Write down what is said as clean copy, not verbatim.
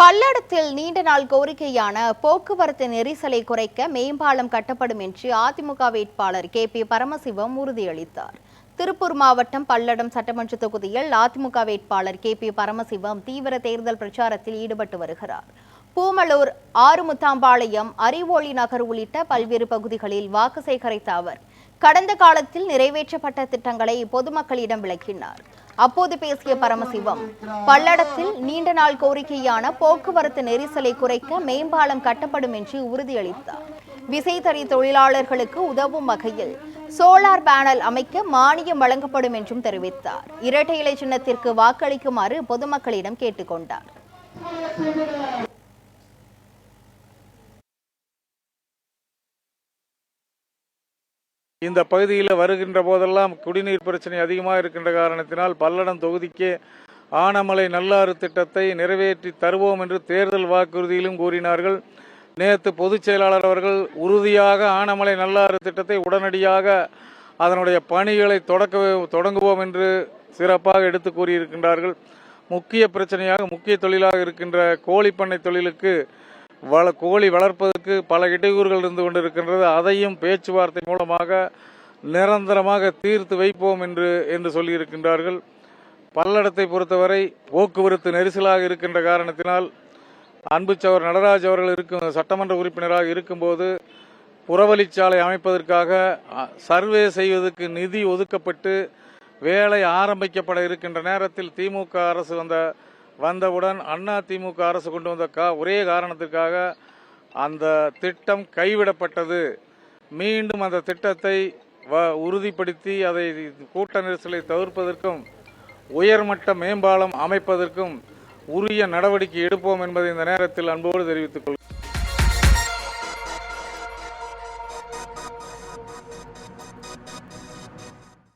பல்லடத்தில் நீண்ட நாள் கோரிக்கையான போக்குவரத்து நெரிசலை குறைக்க மேம்பாலம் கட்டப்படும் என்று அதிமுக வேட்பாளர் KP பரமசிவம் உறுதியளித்தார். திருப்பூர் மாவட்டம் பல்லடம் சட்டமன்ற தொகுதியில் அதிமுக வேட்பாளர் KP பரமசிவம் தீவிர தேர்தல் பிரச்சாரத்தில் ஈடுபட்டு வருகிறார். பூமலூர், ஆறுமுத்தாம்பாளையம், அறிவோளி நகர் உள்ளிட்ட பல்வேறு பகுதிகளில் வாக்கு சேகரித்த அவர் கடந்த காலத்தில் நிறைவேற்றப்பட்ட திட்டங்களை பொதுமக்களிடம் விளக்கினார். அப்போது பேசிய பரமசிவம், பல்லடத்தில் நீண்ட நாள் கோரிக்கையான போக்குவரத்து நெரிசலை குறைக்க மேம்பாலம் கட்டப்படும் என்று உறுதியளித்தார். விசைத்தறி தொழிலாளர்களுக்கு உதவும் வகையில் சோலார் பேனல் அமைக்க மானியம் வழங்கப்படும் என்றும் தெரிவித்தார். இரட்டை இலை சின்னத்திற்கு வாக்களிக்குமாறு பொதுமக்களிடம் கேட்டுக்கொண்டார். இந்த பகுதியில் வருகின்ற போதெல்லாம் குடிநீர் பிரச்சனை அதிகமாக இருக்கின்ற காரணத்தினால் பல்லடம் தொகுதிக்கு ஆனமலை நல்லாறு திட்டத்தை நிறைவேற்றி தருவோம் என்று தேர்தல் வாக்குறுதியிலும் கூறினார்கள். நேற்று பொதுச் செயலாளர் அவர்கள் உறுதியாக ஆனமலை நல்லாறு திட்டத்தை உடனடியாக அதனுடைய பணிகளை தொடங்குவோம் என்று சிறப்பாக எடுத்து கூறியிருக்கின்றார்கள். முக்கிய பிரச்சனையாக முக்கிய தொழிலாக இருக்கின்ற கோழிப்பண்ணை தொழிலுக்கு கோழி வளர்ப்பதற்கு பல இடையூறுகள் இருந்து கொண்டிருக்கின்றது. அதையும் பேச்சுவார்த்தை மூலமாக நிரந்தரமாக தீர்த்து வைப்போம் என்று சொல்லியிருக்கின்றார்கள். பல்லடத்தை பொறுத்தவரை போக்குவரத்து நெரிசலாக இருக்கின்ற காரணத்தினால் அன்புச்சவர் நடராஜ் அவர்கள் சட்டமன்ற உறுப்பினராக இருக்கும்போது புறவழிச்சாலை அமைப்பதற்காக சர்வே செய்வதற்கு நிதி ஒதுக்கப்பட்டு வேலை ஆரம்பிக்கப்பட இருக்கின்ற நேரத்தில் திமுக அரசு வந்தவுடன் அதிமுக அரசு கொண்டு வந்த ஒரே காரணத்திற்காக அந்த திட்டம் கைவிடப்பட்டது. மீண்டும் அந்த திட்டத்தை உறுதிப்படுத்தி அதை கூட்ட நெரிசலை தவிர்ப்பதற்கும் உயர்மட்ட மேம்பாலம் அமைப்பதற்கும் உரிய நடவடிக்கை எடுப்போம் என்பதை இந்த நேரத்தில் அன்போடு தெரிவித்துக் கொள்கிறேன்.